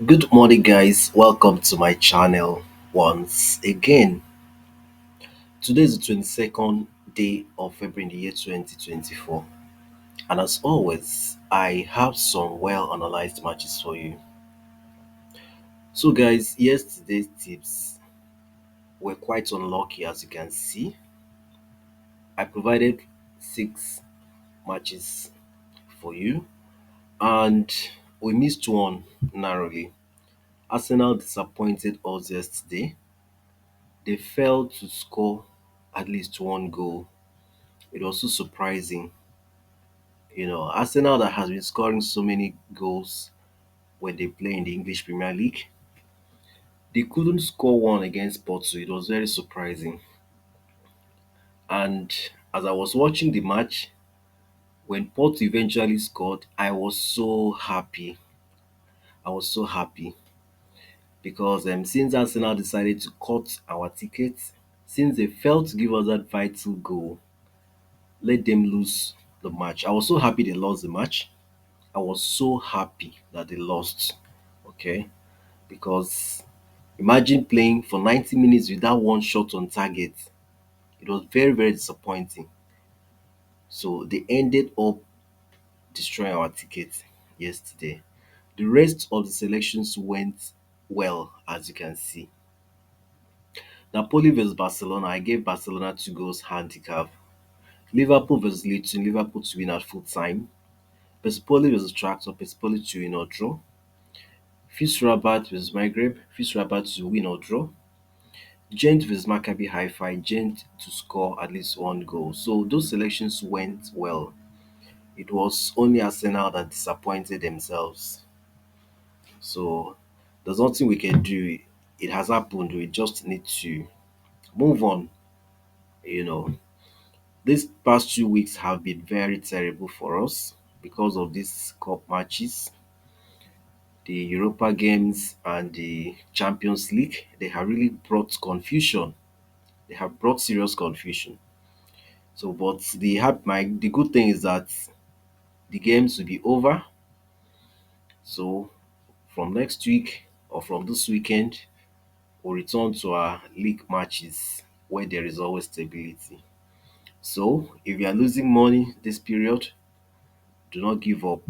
Good morning, guys. Welcome to my channel once again. Today is the 22nd day of February in the year 2024, and as always, I have some well analyzed matches for you. So, guys, yesterday's tips were quite unlucky, as you can see. I provided six matches for you, and we missed one narrowly. Arsenal disappointed us yesterday. They failed to score at least one goal. It was so surprising. Arsenal that has been scoring so many goals when they play in the English Premier League, they couldn't score one against Porto. It was very surprising. And as I was watching the match, when Porto eventually scored, I was so happy. I was so happy because since Arsenal decided to cut our tickets, since they failed to give us that vital goal, let them lose the match. I was so happy they lost the match. I was so happy that they lost. Okay, because imagine playing for 90 minutes without one shot on target. It was very, very disappointing. So they ended up destroying our ticket yesterday. The rest of the selections went well, as you can see. Napoli versus Barcelona, I gave Barcelona 2 goals handicap. Liverpool versus Luton, Liverpool to win at full time. Persipoli versus Tractor, Persipoli to win or draw. Fis Rabat versus Maghreb, Fis Rabat to win or draw. Gent vs Maccabi Haifa, Gent to score at least one goal. So those selections went well. It was only Arsenal that disappointed themselves. So there's nothing we can do. It has happened. We just need to move on. You know, these past 2 weeks have been very terrible for us because of these cup matches, the Europa games, and the Champions League. They have really brought confusion. They have brought serious confusion. So, but the good thing is that the games will be over. So, from next week or from this weekend, we'll return to our league matches where there is always stability. So, if you are losing money this period, do not give up.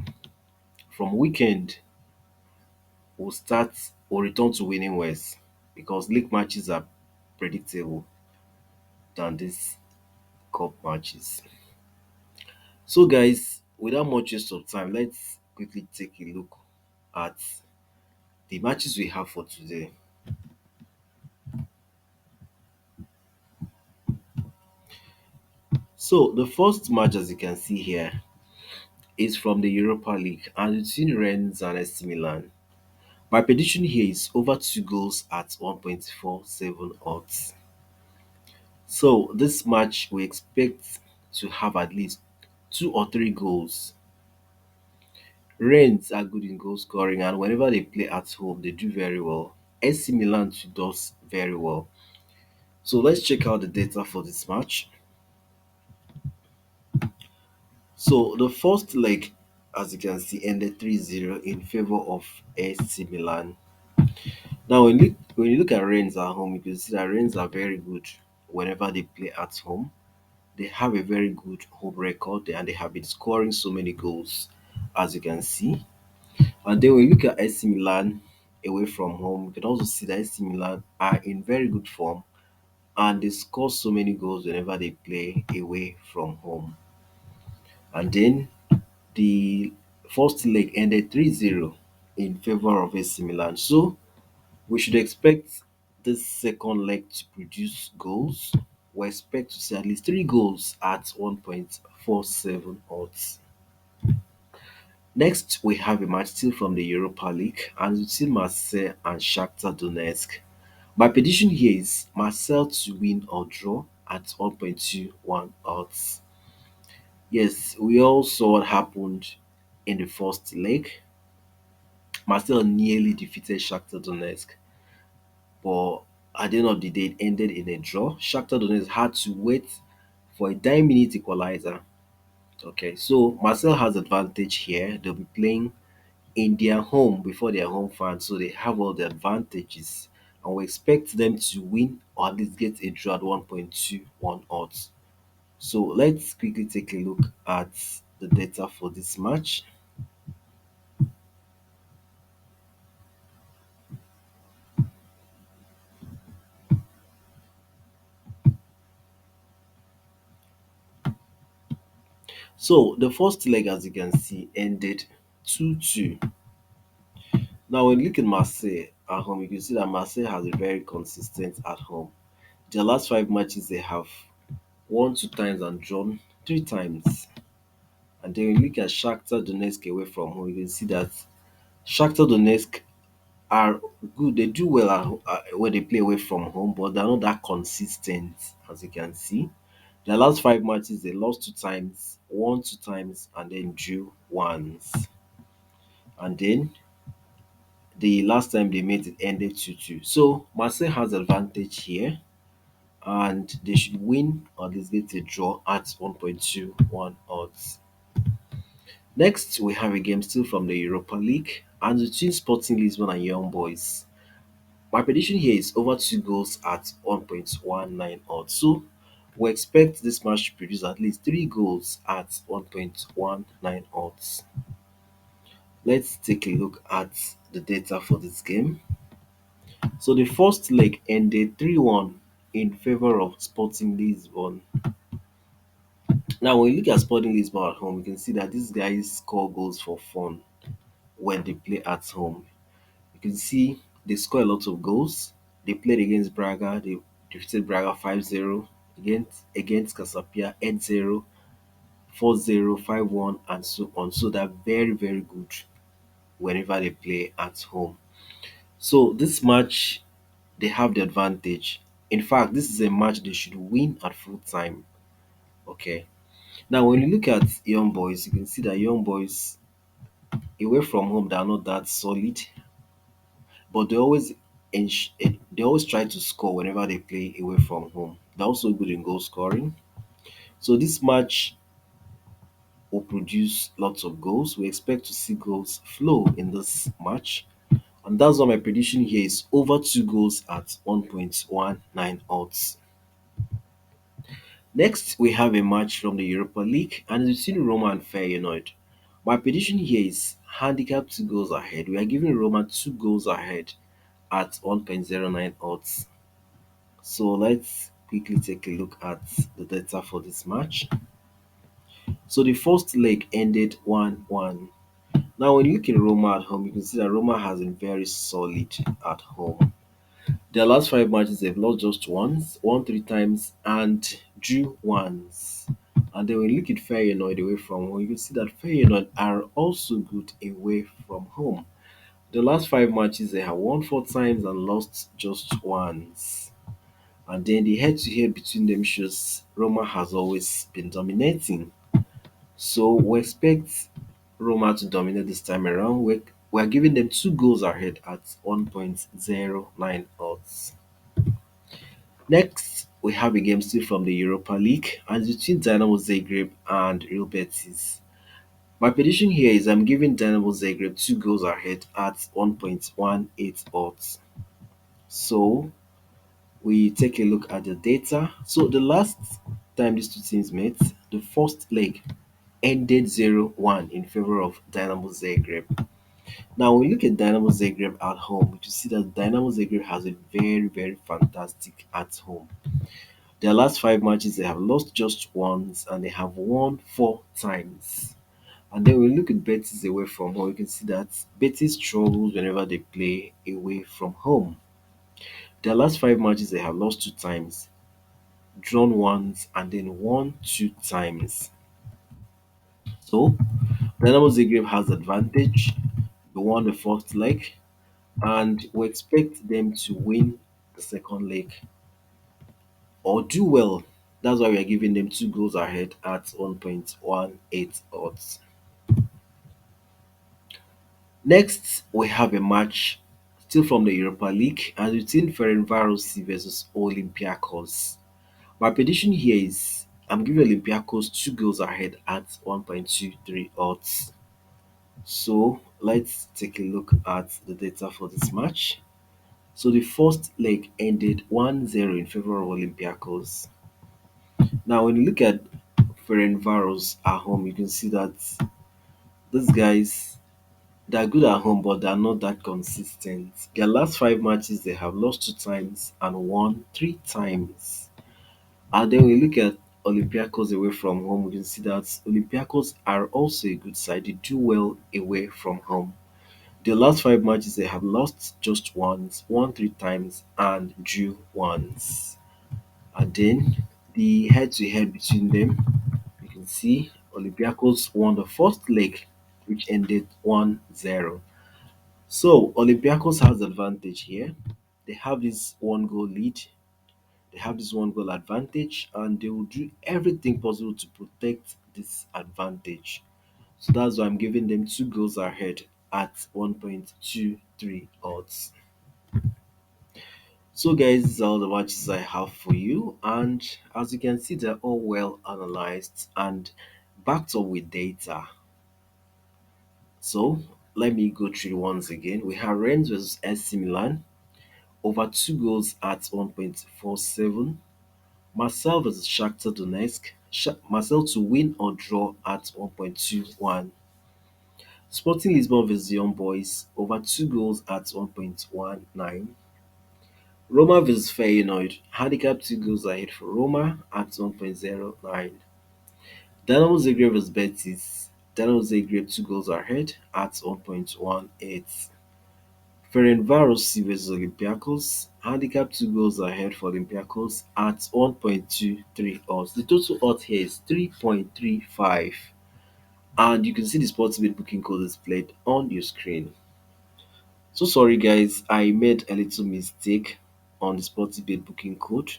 From weekend, we'll return to winning ways because league matches are predictable than these cup matches. So, guys, without much waste of time, let's quickly take a look at the matches we have for today. So the first match, as you can see here, is from the Europa League and between Rennes and AC Milan. My prediction here is over 2 goals at 1.47 odds. So this match we expect to have at least 2 or 3 goals. Rennes are good in goal scoring, and whenever they play at home, they do very well. AC Milan too does very well. So let's check out the data for this match. So the first leg, as you can see, ended 3-0 in favor of AC Milan. Now, when you look at Rennes at home, you can see that Rennes are very good whenever they play at home. They have a very good home record and they have been scoring so many goals, as you can see. And then when you look at AC Milan away from home, you can also see that AC Milan are in very good form and they score so many goals whenever they play away from home. And then the first leg ended 3-0 in favor of AC Milan. So we should expect this second leg to produce goals. We expect to see at least 3 goals at 1.47 odds. Next, we have a match still from the Europa League and between Marseille and Shakhtar Donetsk. My prediction here is Marseille to win or draw at 1.21 odds. Yes, we all saw what happened in the first leg. Marcel nearly defeated Shakhtar Donetsk, but at the end of the day, it ended in a draw. Shakhtar Donetsk had to wait for a 10-minute equalizer. Okay, so Marcel has advantage here. They'll be playing in their home before their home fans, so they have all the advantages. And we expect them to win or at least get a draw at 1.21 odds. So let's quickly take a look at the data for this match. So the first leg, as you can see, ended 2-2. Now, when you look at Marseille at home, you can see that Marseille has a very consistent at home. Their last five matches, they have won two times and drawn three times. And then you look at Shakhtar Donetsk away from home, you can see that Shakhtar Donetsk are good. They do well when they play away from home, but they're not that consistent, as you can see. Their last five matches, they lost two times, won two times, and then drew once. And then the last time they met, it ended 2-2. So Marseille has advantage here, and they should win or at least get a draw at 1.21 odds. Next, we have a game still from the Europa League, and between Sporting Lisbon and Young Boys. My prediction here is over two goals at 1.19 odds. So we expect this match to produce at least three goals at 1.19 odds. Let's take a look at the data for this game. So the first leg ended 3-1 in favor of Sporting Lisbon. Now, when you look at Sporting Lisbon at home, you can see that these guys score goals for fun when they play at home. You can see they score a lot of goals. They played against Braga, they defeated Braga 5-0, against Casapia 8-0, 4-0, 5-1, and so on. So they're very, very good whenever they play at home. So this match, they have the advantage. In fact, this is a match they should win at full time. Okay. Now, when you look at Young Boys, you can see that Young Boys away from home, they are not that solid, but they always try to score whenever they play away from home. They're also good in goal scoring. So this match will produce lots of goals. We expect to see goals flow in this match. And that's why my prediction here is over two goals at 1.19 odds. Next, we have a match from the Europa League, and it's between Roma and Feyenoord. My prediction here is handicap two goals ahead. We are giving Roma two goals ahead at 1.09 odds. So let's quickly take a look at the data for this match. So the first leg ended 1-1. Now, when you look at Roma at home, you can see that Roma has been very solid at home. Their last five matches, they've lost just once, won three times, and drew once. And then when you look at Feyenoord away from home, you can see that Feyenoord are also good away from home. The last five matches, they have won four times and lost just once. And then the head-to-head between them shows Roma has always been dominating. So we expect Roma to dominate this time around. We're giving them two goals ahead at 1.09 odds. Next, we have a game still from the Europa League, and it's between Dynamo Zagreb and Real Betis. My prediction here is I'm giving Dynamo Zagreb two goals ahead at 1.18 odds. So we take a look at the data. So the last time these two teams met, the first leg ended 0-1 in favor of Dynamo Zagreb. Now, when we look at Dynamo Zagreb at home, we can see that Dynamo Zagreb has a very, very fantastic at home. Their last five matches, they have lost just once and they have won four times. And then we look at Betis away from home, you can see that Betis struggles whenever they play away from home. Their last five matches, they have lost two times, drawn once, and then won two times. So, Dynamo Zagreb has advantage. They won the first leg, and we expect them to win the second leg or do well. That's why we are giving them two goals ahead at 1.18 odds. Next, we have a match still from the Europa League and between Ferencvárosi versus Olympiacos. My prediction here is I'm giving Olympiacos two goals ahead at 1.23 odds. So Let's take a look at the data for this match. So the first leg ended 1-0 in favor of Olympiacos. Now, when you look at Ferencvaros at home, you can see that these guys, they're good at home, but they're not that consistent. Their last five matches, they have lost two times and won three times. And then we look at Olympiacos away from home, we can see that Olympiacos are also a good side. They do well away from home. The last five matches, they have lost just once, won three times, and drew once. And then the head-to-head between them, you can see Olympiacos won the first leg, which ended 1-0. So Olympiacos has the advantage here. They have this one goal lead. They have this one goal advantage, and they will do everything possible to protect this advantage. So that's why I'm giving them two goals ahead at 1.23 odds. So guys, these are all the matches I have for you, and as you can see, they're all well analyzed and backed up with data. So let me go through once again. We have Rennes versus AC Milan over two goals at 1.47. Marcel versus Shakhtar Donetsk. Marcel to win or draw at 1.21. Sporting Lisbon versus Young Boys over two goals at 1.19. Roma vs Feyenoord, handicap 2 goals ahead for Roma at 1.09. Dynamo Zagreb vs Betis, Dynamo Zagreb 2 goals ahead at 1.18. Ferencvaros vs Olympiacos, handicap 2 goals ahead for Olympiacos at 1.23 odds. The total odds here is 3.35, and you can see the Sportsbet booking code displayed on your screen. So sorry guys, I made a little mistake on the Sportsbet booking code.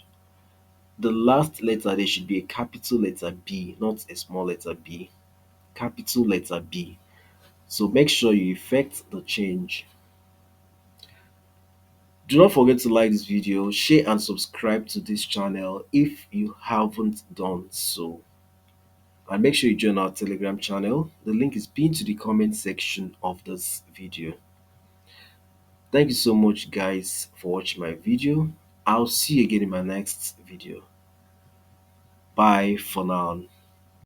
The last letter there should be a capital letter B, not a small letter b. Capital letter B. So make sure you effect the change. Do not forget to like this video, share and subscribe to this channel if you haven't done so. And make sure you join our Telegram channel. The link is pinned to the comment section of this video. Thank you so much guys for watching my video. I'll see you again in my next video. Bye for now.